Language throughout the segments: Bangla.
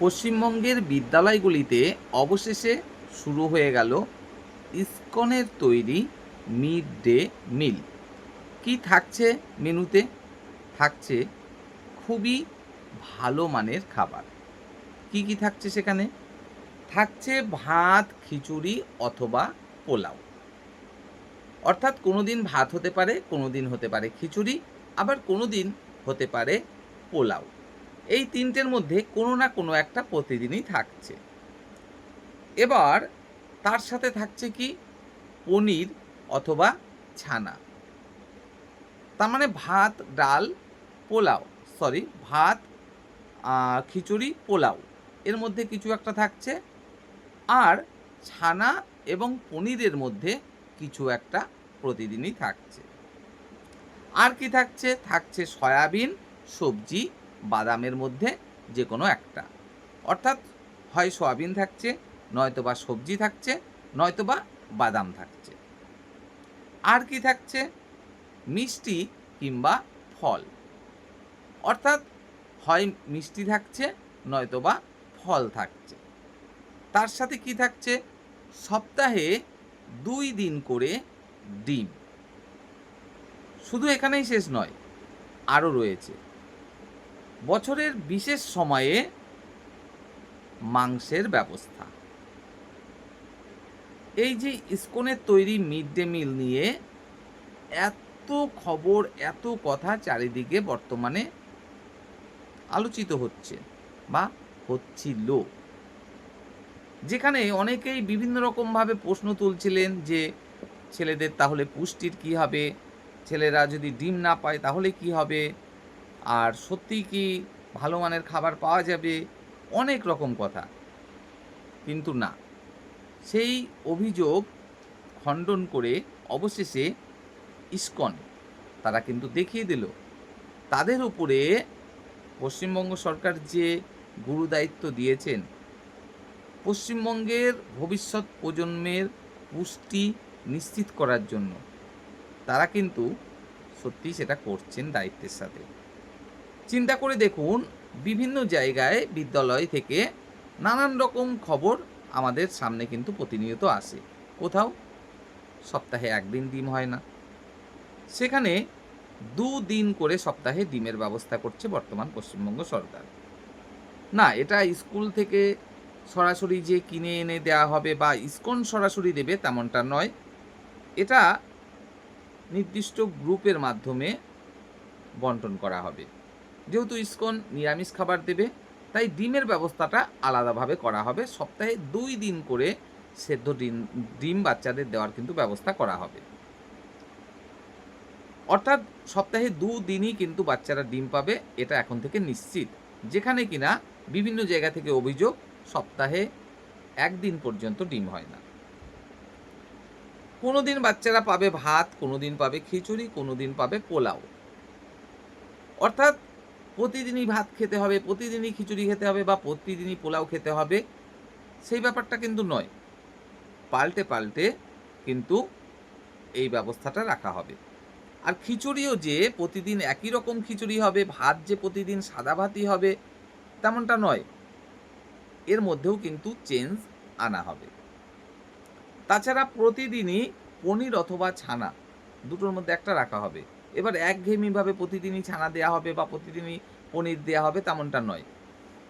পশ্চিমবঙ্গের বিদ্যালয়গুলিতে অবশেষে শুরু হয়ে গেল ইসকনের তৈরি মিড ডে মিল। কি থাকছে মেনুতে? থাকছে খুবই ভালো মানের খাবার। কি কি থাকছে সেখানে? থাকছে ভাত, খিচুড়ি অথবা পোলাও। অর্থাৎ কোনো দিন ভাত হতে পারে, কোনো দিন হতে পারে খিচুড়ি, আবার কোনো দিন হতে পারে পোলাও। এই তিনটের মধ্যে কোনো না কোনো একটা প্রতিদিনই থাকছে। এবার তার সাথে থাকছে কি? পনির অথবা ছানা। তার মানে ভাত, ডাল, পোলাও, সরি ভাত, খিচুড়ি, পোলাও এর মধ্যে কিছু একটা থাকছে। আর ছানা এবং পনিরের মধ্যে কিছু একটা প্রতিদিনই থাকছে। আর কি থাকছে? থাকছে সয়াবিন, সবজি, বাদামের মধ্যে যে কোনো একটা। অর্থাৎ হয় সয়াবিন থাকছে, নয়তোবা সবজি থাকছে, নয়তোবা বাদাম থাকছে। আর কি থাকছে? মিষ্টি কিংবা ফল। অর্থাৎ হয় মিষ্টি থাকছে, নয়তোবা ফল থাকছে। তার সাথে কি থাকছে? সপ্তাহে ২ দিন করে ডিম। শুধু এখানেই শেষ নয়, আরও রয়েছে। বছরের বিশেষ সময়ে মাংসের ব্যবস্থা। এই যে ইসকনের তৈরি মিড ডে মিল নিয়ে এত খবর, এত কথা চারিদিকে বর্তমানে আলোচিত হচ্ছে বা হচ্ছিল। যেখানে অনেকেই বিভিন্ন রকমভাবে প্রশ্ন তুলছিলেন যে ছেলেদের তাহলে পুষ্টির কি হবে? ছেলেরা যদি ডিম না পায় তাহলে কি হবে? আর সত্যিই কি ভালো মানের খাবার পাওয়া যাবে? অনেক রকম কথা। কিন্তু না, সেই অভিযোগ খণ্ডন করে অবশেষে ইসকন তারা কিন্তু দেখিয়ে দিল তাদের উপরে পশ্চিমবঙ্গ সরকার যে গুরুদায়িত্ব দিয়েছেন পশ্চিমবঙ্গের ভবিষ্যৎ প্রজন্মের পুষ্টি নিশ্চিত করার জন্য, তারা কিন্তু সত্যিই সেটা করছেন দায়িত্বের সাথে। চিন্তা করে দেখুন, বিভিন্ন জায়গায় বিদ্যালয় থেকে নানান রকম খবর আমাদের সামনে কিন্তু প্রতিনিয়ত আসে। কোথাও সপ্তাহে ১ দিন ডিম হয় না, সেখানে ২ দিন করে সপ্তাহে ডিমের ব্যবস্থা করছে বর্তমান পশ্চিমবঙ্গ সরকার। না, এটা স্কুল থেকে সরাসরি যে কিনে এনে দেওয়া হবে বা ইসকন সরাসরি দেবে তেমনটা নয়। এটা নির্দিষ্ট গ্রুপের মাধ্যমে বন্টন করা হবে। যেহেতু ইসকন নিরামিষ খাবার দেবে, তাই ডিমের ব্যবস্থাটা আলাদাভাবে করা হবে। সপ্তাহে ২ দিন করে সেদ্ধ ডিম বাচ্চাদের দেওয়ার কিন্তু ব্যবস্থা করা হবে। অর্থাৎ সপ্তাহে ২ দিনই কিন্তু বাচ্চারা ডিম পাবে, এটা এখন থেকে নিশ্চিত। যেখানে কিনা বিভিন্ন জায়গা থেকে অভিযোগ সপ্তাহে ১ দিন পর্যন্ত ডিম হয় না। কোনো দিন বাচ্চারা পাবে ভাত, কোনো দিন পাবে খিচুড়ি, কোনো দিন পাবে পোলাও। অর্থাৎ প্রতিদিনই ভাত খেতে হবে, প্রতিদিনই খিচুড়ি খেতে হবে বা প্রতিদিনই পোলাও খেতে হবে, সেই ব্যাপারটা কিন্তু নয়। পাল্টে পাল্টে কিন্তু এই ব্যবস্থাটা রাখা হবে। আর খিচুড়িও যে প্রতিদিন একই রকম খিচুড়ি হবে, ভাত যে প্রতিদিন সাদা ভাতই হবে তেমনটা নয়। এর মধ্যেও কিন্তু চেঞ্জ আনা হবে। তাছাড়া প্রতিদিনই পনির অথবা ছানা দুটোর মধ্যে একটা রাখা হবে। এবার একঘেয়েমিভাবে প্রতিদিনই ছানা দেয়া হবে বা প্রতিদিনই পনির দেয়া হবে তেমনটা নয়।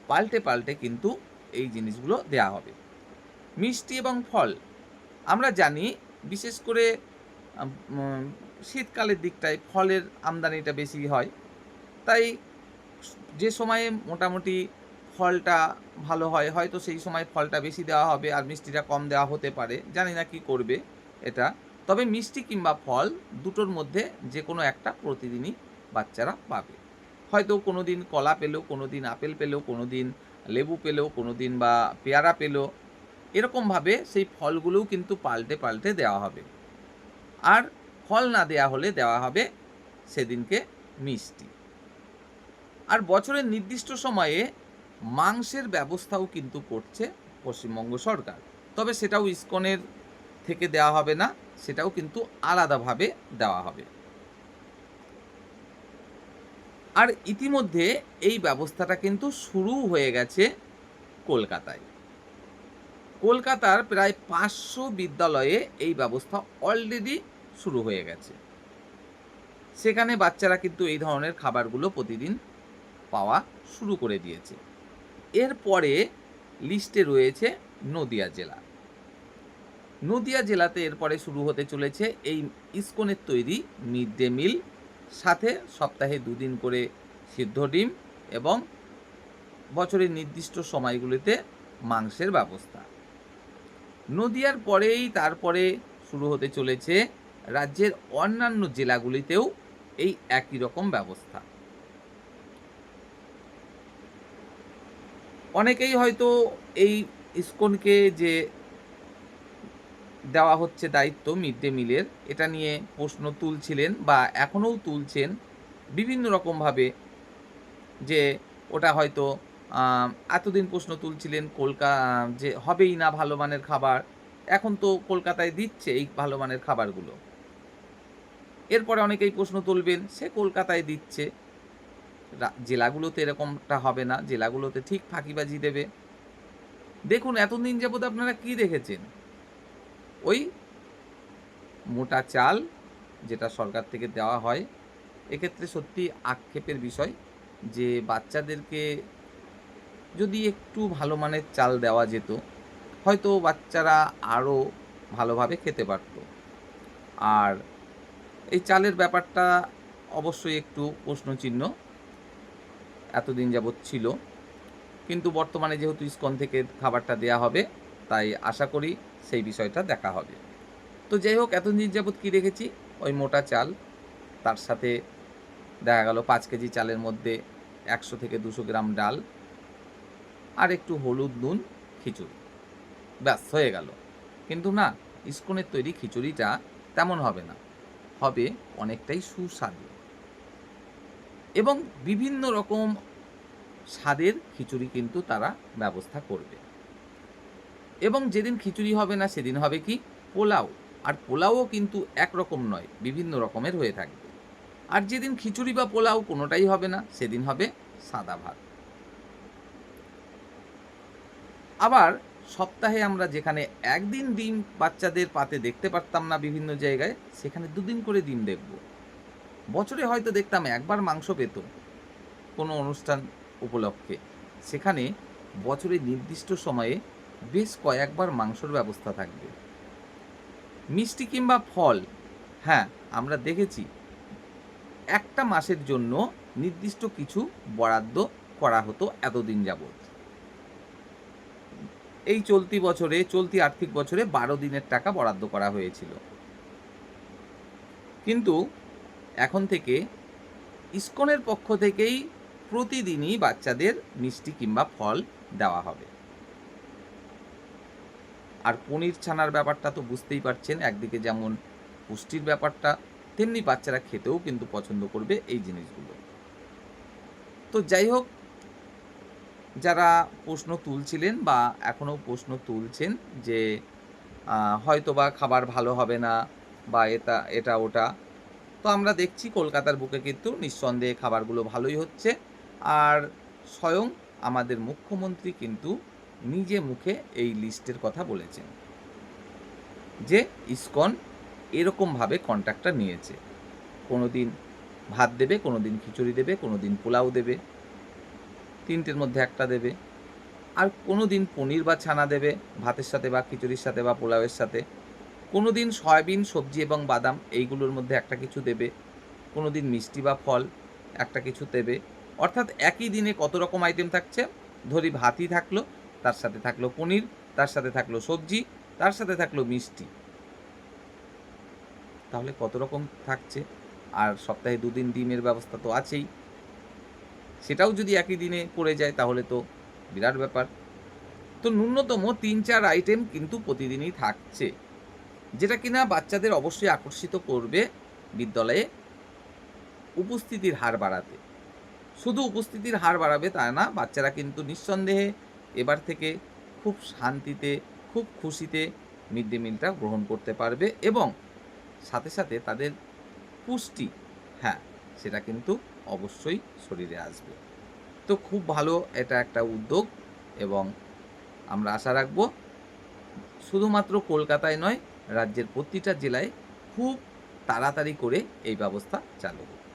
পাল্টে পাল্টে কিন্তু এই জিনিসগুলো দেয়া হবে। মিষ্টি এবং ফল আমরা জানি, বিশেষ করে শীতকালের দিকটায় ফলের আমদানিটা বেশি হয়। তাই যে সময়ে মোটামুটি ফলটা ভালো হয়, হয়তো সেই সময় ফলটা বেশি দেওয়া হবে আর মিষ্টিটা কম দেওয়া হতে পারে। জানি না কি করবে এটা। তবে মিষ্টি কিংবা ফল দুটোর মধ্যে যে কোনো একটা প্রতিদিনই বাচ্চারা পাবে। হয়তো কোনো দিন কলা পেলো, কোনো দিন আপেল পেলো, কোনো দিন লেবু পেলো, কোনো দিন বা পেয়ারা পেলো। এরকমভাবে সেই ফলগুলোও কিন্তু পাল্টে পাল্টে দেওয়া হবে। আর ফল না দেওয়া হলে দেওয়া হবে সেদিনকে মিষ্টি। আর বছরের নির্দিষ্ট সময়ে মাংসের ব্যবস্থাও কিন্তু করছে পশ্চিমবঙ্গ সরকার। তবে সেটাও ইসকনের থেকে দেওয়া হবে না, সেটাও কিন্তু আলাদাভাবে দেওয়া হবে। আর ইতিমধ্যে এই ব্যবস্থাটা কিন্তু শুরু হয়ে গেছে কলকাতায়। কলকাতার প্রায় ৫০০ বিদ্যালয়ে এই ব্যবস্থা অলরেডি শুরু হয়ে গেছে। সেখানে বাচ্চারা কিন্তু এই ধরনের খাবারগুলো প্রতিদিন পাওয়া শুরু করে দিয়েছে। এরপরে লিস্টে রয়েছে নদিয়া জেলা। নদিয়া জেলাতে এরপরে শুরু হতে চলেছে এই ইসকনের তৈরি মিড ডে মিল, সাথে সপ্তাহে ২ দিন করে সিদ্ধ ডিম এবং বছরের নির্দিষ্ট সময়গুলিতে মাংসের ব্যবস্থা। নদিয়ার পরেই তারপরে শুরু হতে চলেছে রাজ্যের অন্যান্য জেলাগুলিতেও এই একই রকম ব্যবস্থা। অনেকেই হয়তো এই ইসকনকে যে দেওয়া হচ্ছে দায়িত্ব মিড ডে মিলের, এটা নিয়ে প্রশ্ন তুলছিলেন বা এখনও তুলছেন বিভিন্ন রকমভাবে, যে ওটা হয়তো এতদিন প্রশ্ন তুলছিলেন যে হবেই না ভালো মানের খাবার, এখন তো কলকাতায় দিচ্ছে এই ভালো মানের খাবারগুলো। এরপরে অনেকেই প্রশ্ন তুলবেন সে কলকাতায় দিচ্ছে, জেলাগুলোতে এরকমটা হবে না, জেলাগুলোতে ঠিক ফাঁকিবাজি দেবে। দেখুন এতদিন যাবত আপনারা কি দেখেছেন? ওই মোটা চাল যেটা সরকার থেকে দেওয়া হয়, এক্ষেত্রে সত্যি আক্ষেপের বিষয় যে বাচ্চাদেরকে যদি একটু ভালো মানের চাল দেওয়া যেত, হয়তো বাচ্চারা আরও ভালোভাবে খেতে পারত। আর এই চালের ব্যাপারটা অবশ্যই একটু প্রশ্নচিহ্ন এতদিন যাবৎ ছিল, কিন্তু বর্তমানে যেহেতু ইসকন থেকে খাবারটা দেয়া হবে, তাই আশা করি সেই বিষয়টা দেখা হবে। তো যাই হোক, এতদিন যাবৎ কী দেখেছি, ওই মোটা চাল, তার সাথে দেখা গেল ৫ কেজি চালের মধ্যে ১০০ থেকে ২০০ গ্রাম ডাল আর একটু হলুদ, নুন, খিচুড়ি, ব্যাস হয়ে গেল। কিন্তু না, ইসকনের তৈরি খিচুড়িটা তেমন হবে না, হবে অনেকটাই সুস্বাদু এবং বিভিন্ন রকম স্বাদের খিচুড়ি কিন্তু তারা ব্যবস্থা করবে। এবং যেদিন খিচুড়ি হবে না সেদিন হবে কি, পোলাও। আর পোলাওও কিন্তু একরকম নয়, বিভিন্ন রকমের হয়ে থাকবে। আর যেদিন খিচুড়ি বা পোলাও কোনোটাই হবে না, সেদিন হবে সাদা ভাত। আবার সপ্তাহে আমরা যেখানে একদিন ডিম বাচ্চাদের পাতে দেখতে পারতাম না বিভিন্ন জায়গায়, সেখানে ২ দিন করে ডিম দেখব। বছরে হয়তো দেখতাম একবার মাংস পেত কোনো অনুষ্ঠান উপলক্ষে, সেখানে বছরের নির্দিষ্ট সময়ে বেশ কয়েকবার মাংসর ব্যবস্থা থাকবে। মিষ্টি কিংবা ফল, হ্যাঁ আমরা দেখেছি একটা মাসের জন্য নির্দিষ্ট কিছু বরাদ্দ করা হতো এতদিন যাবৎ। এই চলতি আর্থিক বছরে ১২ দিনের টাকা বরাদ্দ করা হয়েছিল। কিন্তু এখন থেকে ইসকনের পক্ষ থেকেই প্রতিদিনই বাচ্চাদের মিষ্টি কিংবা ফল দেওয়া হবে। আর পনির ছানার ব্যাপারটা তো বুঝতেই পারছেন, একদিকে যেমন পুষ্টির ব্যাপারটা, তেমনি বাচ্চারা খেতেও কিন্তু পছন্দ করবে এই জিনিসগুলো। তো যাই হোক, যারা প্রশ্ন তুলছিলেন বা এখনও প্রশ্ন তুলছেন যে হয়তোবা খাবার ভালো হবে না বা এটা ওটা, তো আমরা দেখছি কলকাতার বুকে কিন্তু নিঃসন্দেহে খাবারগুলো ভালোই হচ্ছে। আর স্বয়ং আমাদের মুখ্যমন্ত্রী কিন্তু নিজে মুখে এই লিস্টের কথা বলেছেন যে ইসকন এরকমভাবে কন্ট্রাক্টটা নিয়েছে, কোনো দিন ভাত দেবে, কোনো দিন খিচুড়ি দেবে, কোনো দিন পোলাও দেবে, ৩টের মধ্যে একটা দেবে, আর কোনো দিন পনির বা ছানা দেবে ভাতের সাথে বা খিচুড়ির সাথে বা পোলাওয়ের সাথে, কোনো দিন সয়াবিন, সবজি এবং বাদাম এইগুলোর মধ্যে একটা কিছু দেবে, কোনো দিন মিষ্টি বা ফল একটা কিছু দেবে। অর্থাৎ একই দিনে কত রকম আইটেম থাকছে, ধরি ভাতই থাকলো, তার সাথে থাকলো পনির, তার সাথে থাকলো সবজি, তার সাথে থাকলো মিষ্টি, তাহলে কত রকম থাকছে। আর সপ্তাহে ২ দিন ডিমের ব্যবস্থা তো আছেই, সেটাও যদি একই দিনে পড়ে যায় তাহলে তো বিরাট ব্যাপার। তো ন্যূনতম ৩-৪ আইটেম কিন্তু প্রতিদিনই থাকছে, যেটা কিনা বাচ্চাদের অবশ্যই আকর্ষিত করবে বিদ্যালয়ে উপস্থিতির হার বাড়াতে। শুধু উপস্থিতির হার বাড়াবে তা না, বাচ্চারা কিন্তু নিঃসন্দেহে এবার থেকে খুব শান্তিতে, খুব খুশিতে মিড ডে মিলটা গ্রহণ করতে পারবে এবং সাথে সাথে তাদের পুষ্টি, হ্যাঁ সেটা কিন্তু অবশ্যই শরীরে আসবে। তো খুব ভালো এটা একটা উদ্যোগ এবং আমরা আশা রাখব শুধুমাত্র কলকাতায় নয়, রাজ্যের প্রতিটা জেলায় খুব তাড়াতাড়ি করে এই ব্যবস্থা চালু হোক।